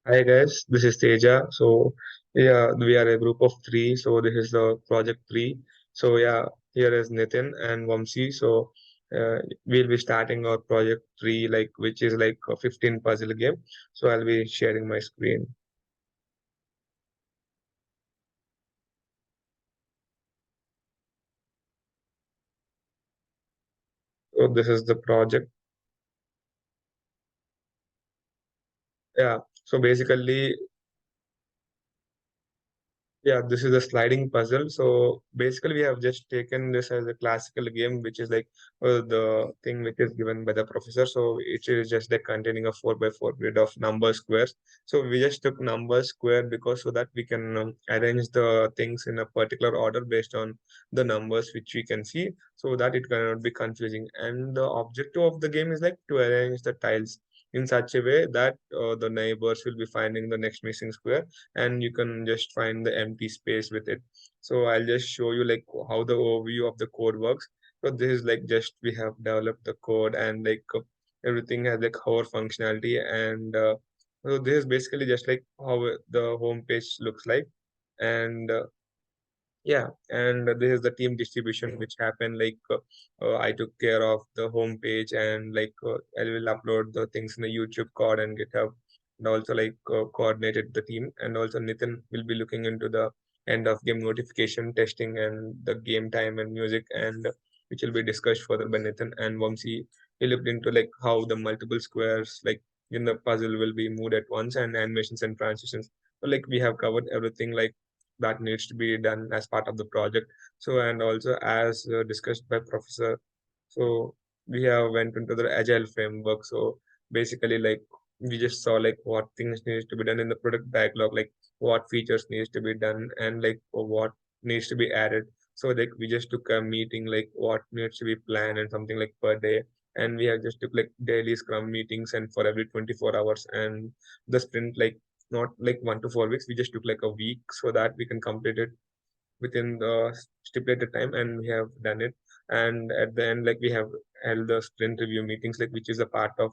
Hi guys, this is Teja. So yeah, we are a group of three. So this is the project three. So yeah, here is Nitin and Vamsi. So we'll be starting our project three, like which is like a 15 puzzle game. So I'll be sharing my screen. So this is the project. Yeah. So basically, yeah, this is a sliding puzzle. So basically, we have just taken this as a classical game, which is like the thing which is given by the professor. So it is just like containing a 4 by 4 grid of number squares. So we just took number square because so that we can arrange the things in a particular order based on the numbers which we can see, so that it cannot be confusing. And the objective of the game is like to arrange the tiles in such a way that the neighbors will be finding the next missing square and you can just find the empty space with it. So I'll just show you like how the overview of the code works. So this is like just we have developed the code and like everything has like our functionality and so this is basically just like how the home page looks like. And yeah, and this is the team distribution which happened like I took care of the home page and like I will upload the things in the YouTube code and GitHub and also like coordinated the team, and also Nitin will be looking into the end of game notification testing and the game time and music, and which will be discussed further by Nitin. And Vamsi, he looked into like how the multiple squares like in the puzzle will be moved at once and animations and transitions. So like we have covered everything like that needs to be done as part of the project. So, and also as discussed by Professor, so we have went into the agile framework. So basically, like we just saw like what things needs to be done in the product backlog, like what features needs to be done, and like what needs to be added. So like we just took a meeting, like what needs to be planned and something like per day. And we have just took like daily scrum meetings and for every 24 hours, and the sprint like not like 1 to 4 weeks. We just took like a week so that we can complete it within the stipulated time, and we have done it. And at the end, like we have held the sprint review meetings, like which is a part of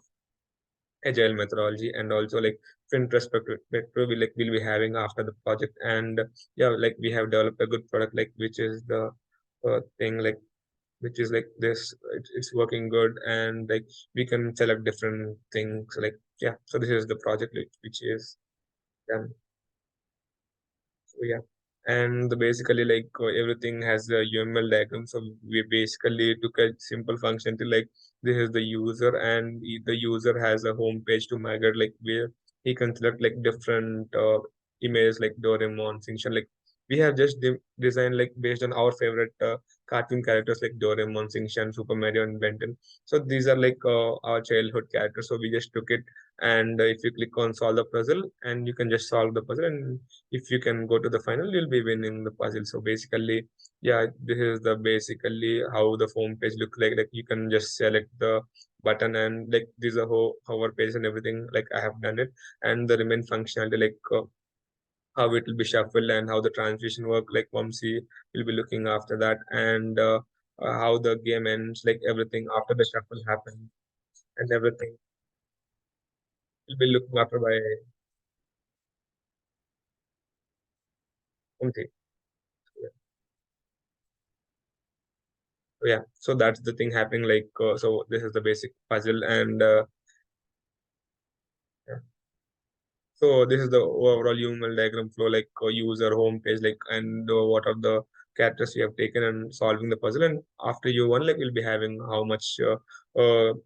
agile methodology, and also like sprint retrospective we like we'll be having after the project. And yeah, like we have developed a good product, like which is the thing like which is like this. It's working good, and like we can select different things. Like yeah, so this is the project which is done. So yeah, and basically like everything has a UML diagram. So we basically took a simple function to like this is the user, and the user has a home page to migrate, like where he can select like different images like Doraemon, Shinchan. Like we have just designed like based on our favorite cartoon characters like Doraemon, Shinchan, Super Mario, and Benton. So these are like our childhood characters. So we just took it, and if you click on solve the puzzle, and you can just solve the puzzle, and if you can go to the final, you'll be winning the puzzle. So basically, yeah, this is the basically how the home page look like. Like you can just select the button, and like this is a hover page and everything. Like I have done it, and the remain functionality like how it will be shuffled and how the transition work. Like Vamsi will be looking after that, and how the game ends. Like everything after the shuffle happens and everything will be looking after by Vamsi. So yeah, so that's the thing happening. Like so this is the basic puzzle, and yeah. So this is the overall UML diagram flow, like user home page, like and what are the characters you have taken and solving the puzzle. And after you won, like you'll be having how much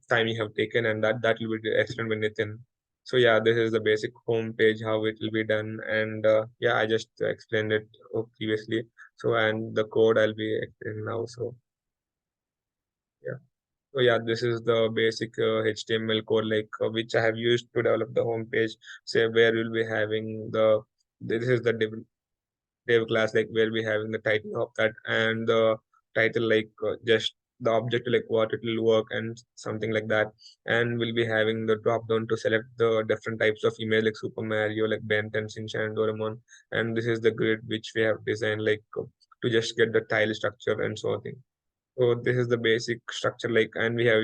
time you have taken, and that will be explained by Nitin. So yeah, this is the basic home page how it will be done, and yeah, I just explained it previously. So and the code I'll be explaining now. So yeah. So yeah, this is the basic HTML code like which I have used to develop the home page. Say where we'll be having the this is the div class, like where we having the title of that, and the title like just the object like what it will work and something like that. And we'll be having the drop down to select the different types of email like Super Mario, like Ben 10, Shinchan, Doraemon. And this is the grid which we have designed like to just get the tile structure and so on. So this is the basic structure, like, and we have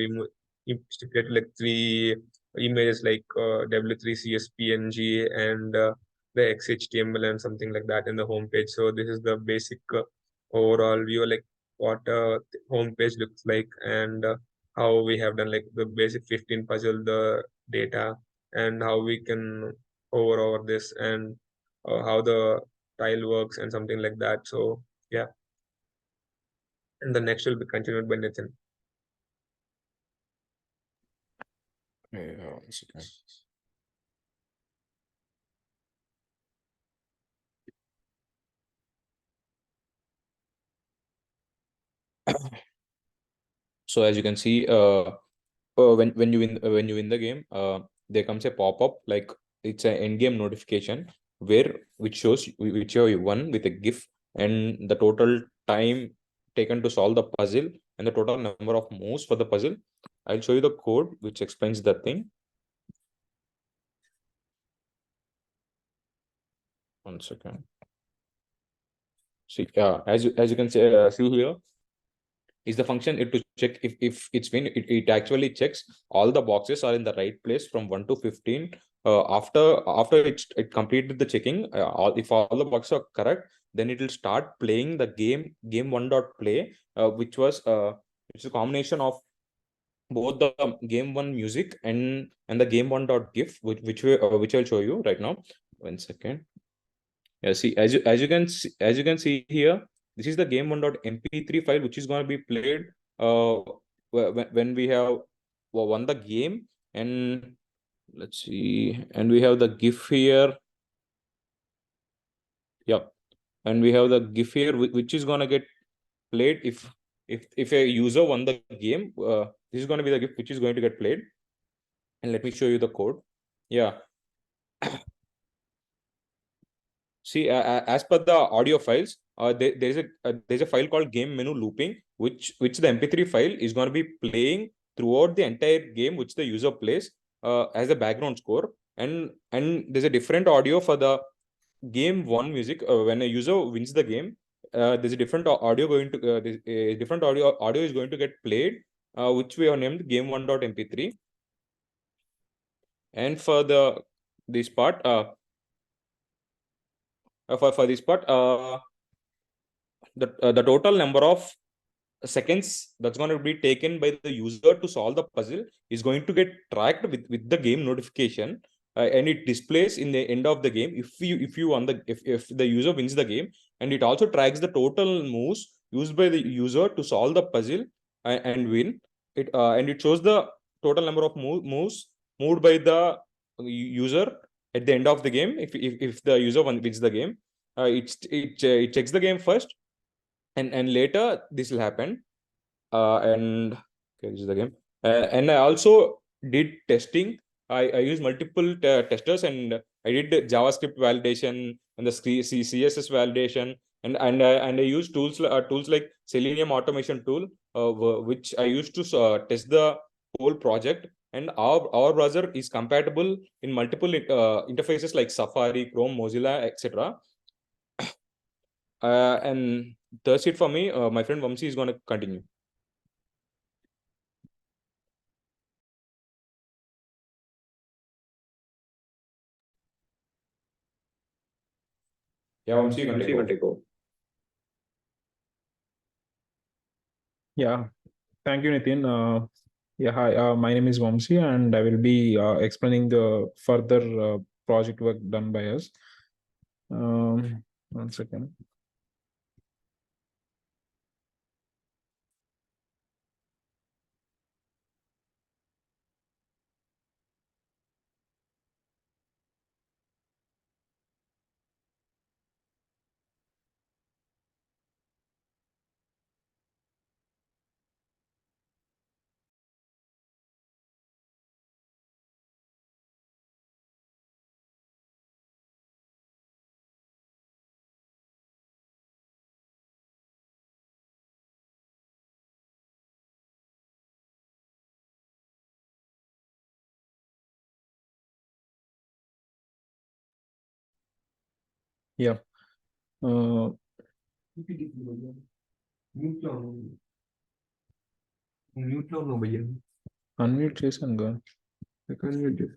stipulate like three images like W3CSPNG and the XHTML and something like that in the homepage. So this is the basic overall view, like what the homepage looks like, and how we have done like the basic 15 puzzle, the data, and how we can over this, and how the tile works and something like that. So yeah, and the next will be continued by Nathan. Yeah, 1 second. So as you can see, when you win the game, there comes a pop-up like it's an end game notification where which show you won with a GIF and the total time taken to solve the puzzle and the total number of moves for the puzzle. I'll show you the code which explains the thing. 1 second. See, as you can see here, is the function it to check if it's been it actually checks all the boxes are in the right place from 1 to 15. After it completed the checking, if all the boxes are correct, then it will start playing the game one dot play, which is a combination of both the game one music and the game one dot gif, which I'll show you right now. 1 second. Yeah, see, as you can see here, this is the game one dot mp3 file which is going to be played uh when we have won the game. And let's see, and we have the GIF here. Yeah, and we have the GIF here which is going to get played if a user won the game. This is going to be the GIF which is going to get played. And let me show you the code. Yeah. See, as per the audio files, there's a file called game menu looping, which the MP3 file is going to be playing throughout the entire game, which the user plays as a background score. And there's a different audio for the game one music. When a user wins the game, there's a different audio going to a different audio is going to get played, which we have named game one dot mp3. And for this part, for this part, the total number of seconds that's going to be taken by the user to solve the puzzle is going to get tracked with the game notification, and it displays in the end of the game if the user wins the game. And it also tracks the total moves used by the user to solve the puzzle and win it, and it shows the total number of moves moved by the user at the end of the game. If the user wins the game, it checks the game first, and later this will happen. And okay, this is the game. And I also did testing. I used multiple testers, and I did the JavaScript validation and the CSS validation, and I used tools like Selenium automation tool, which I used to test the whole project. And our browser is compatible in multiple interfaces like Safari, Chrome, Mozilla, etc. And that's it for me. My friend Vamsi is going to continue. Yeah, Vamsi, you can take over. Yeah, thank you, Nitin. Yeah, hi. My name is Vamsi, and I will be explaining the further project work done by us. 1 second. Yeah. Mute लो भैया. Unmute చేశాను గా. I can't mute you.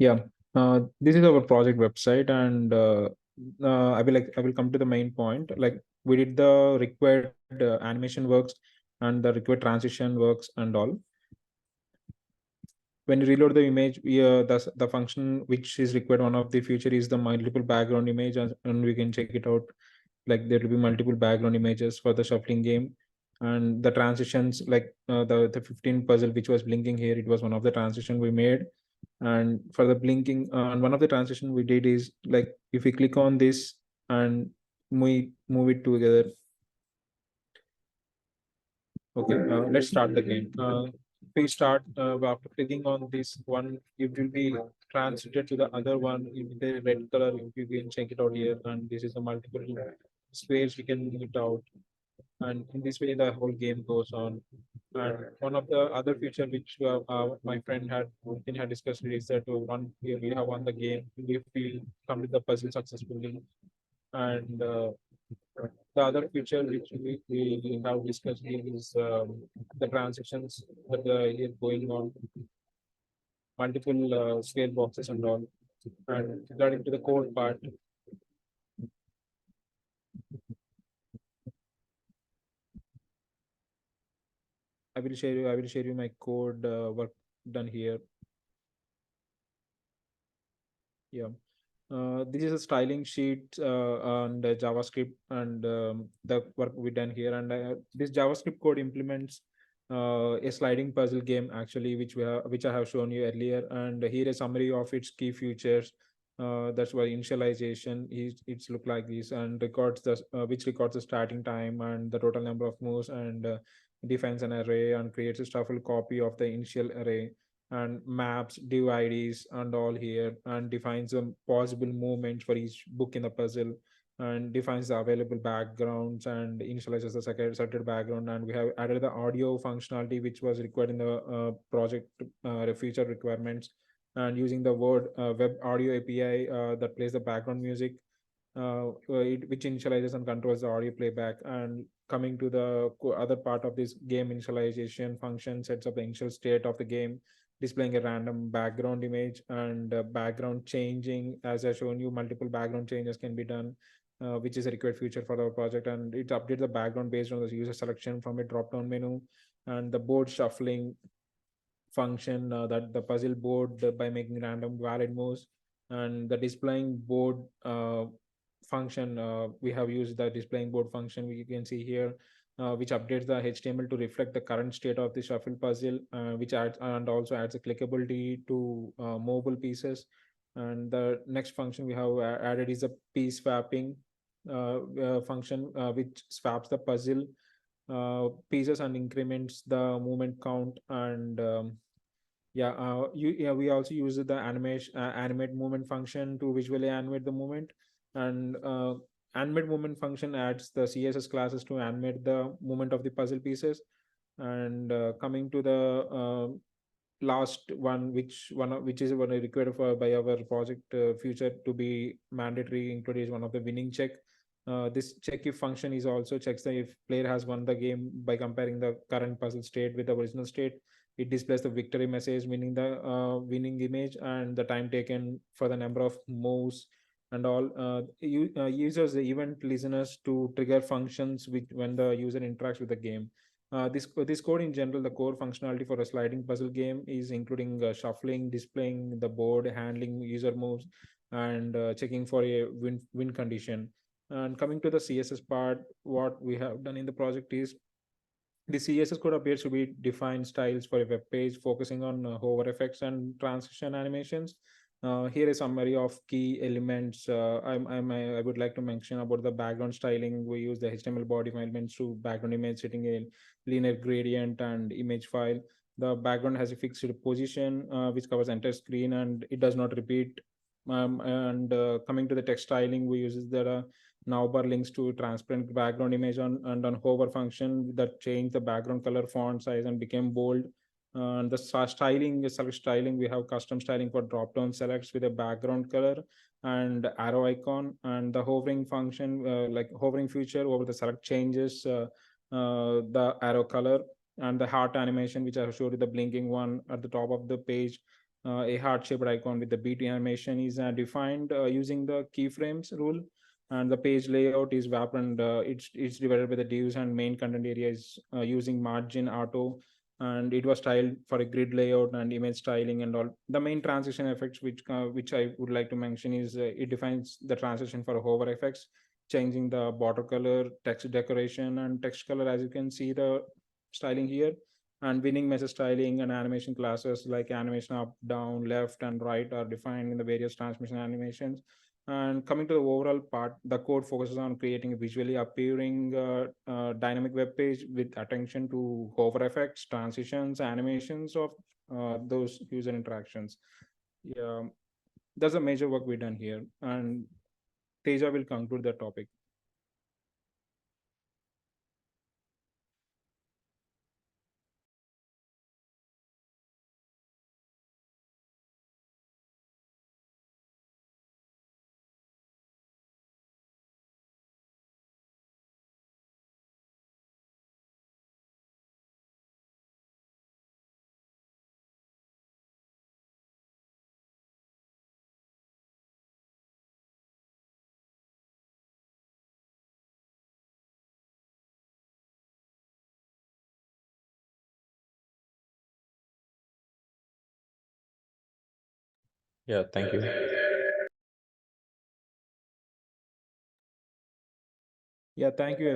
Yeah, this is our project website, and I will come to the main point. Like, we did the required animation works and the required transition works and all. When you reload the image, the function which is required, one of the feature is the multiple background image, and we can check it out. Like, there will be multiple background images for the shuffling game, and the transitions, like the 15 puzzle which was blinking here, it was one of the transition we made. And for the blinking, and one of the transition we did is, like, if we click on this and we move it together. Okay, let's start the game. If we start after clicking on this one, it will be transited to the other one in the red color. If you can check it out here, and this is a multiple squares we can move it out, and in this way the whole game goes on. And one of the other feature which my friend had discussed is that we have won the game if we complete the puzzle successfully. And the other feature which we have discussed here is the transactions that are here going on, multiple scale boxes and all. And regarding to the code part, I will share you my code work done here. Yeah. This is a styling sheet and JavaScript, and the work we done here. And this JavaScript code implements a sliding puzzle game, actually, which I have shown you earlier. And here a summary of its key features. That's why initialization it's look like this, and records which records the starting time and the total number of moves, and defines an array and creates a shuffle copy of the initial array, and maps div IDs and all here, and defines the possible movements for each book in the puzzle, and defines the available backgrounds and initializes the selected background. And we have added the audio functionality which was required in the project feature requirements, and using the web audio API that plays the background music, which initializes and controls the audio playback. And coming to the other part of this game, initialization function sets up the initial state of the game, displaying a random background image, and background changing. As I've shown you, multiple background changes can be done, which is a required feature for our project. And it updates the background based on the user selection from a drop-down menu. And the board shuffling function, that the puzzle board by making random valid moves. And the displaying board function, we have used the displaying board function, you can see here, which updates the HTML to reflect the current state of the shuffle puzzle, which adds and also adds a clickability to mobile pieces. And the next function we have added is a piece swapping function, which swaps the puzzle pieces and increments the movement count. And we also use the animate movement function to visually animate the movement. And animate movement function adds the CSS classes to animate the movement of the puzzle pieces. And coming to the last one, which is one required for by our project future to be mandatory, included is one of the winning check. This check if function is also checks the if player has won the game by comparing the current puzzle state with the original state. It displays the victory message, meaning the winning image, and the time taken for the number of moves and all. Users, the event listeners, to trigger functions when the user interacts with the game. This code in general, the core functionality for a sliding puzzle game is including shuffling, displaying the board, handling user moves, and checking for a win condition. And coming to the CSS part, what we have done in the project is the CSS code appears to be defined styles for a web page, focusing on hover effects and transition animations. Here is a summary of key elements. I would like to mention about the background styling. We use the HTML body elements to background image, setting a linear gradient and image file. The background has a fixed position, which covers entire screen, and it does not repeat. And coming to the text styling, we use the navbar links to transparent background image and on hover function that change the background color, font size, and became bold. And the select styling, we have custom styling for drop down selects with a background color and arrow icon. And the hovering function, like hovering feature over the select changes the arrow color, and the heart animation, which I showed you, the blinking one at the top of the page. A heart-shaped icon with the beat animation is defined using the keyframes rule, and the page layout is wrapped, and it's divided by the divs, and main content area is using margin auto, and it was styled for a grid layout and image styling and all. The main transition effects which I would like to mention is it defines the transition for hover effects, changing the border color, text decoration, and text color, as you can see the styling here. And winning message styling and animation classes like animation up, down, left, and right are defined in the various transmission animations. And coming to the overall part, the code focuses on creating a visually appearing dynamic web page with attention to hover effects, transitions, animations of those user interactions. Yeah, that's a major work we done here. And Teja will conclude the topic. Yeah, thank you. Yeah, thank you.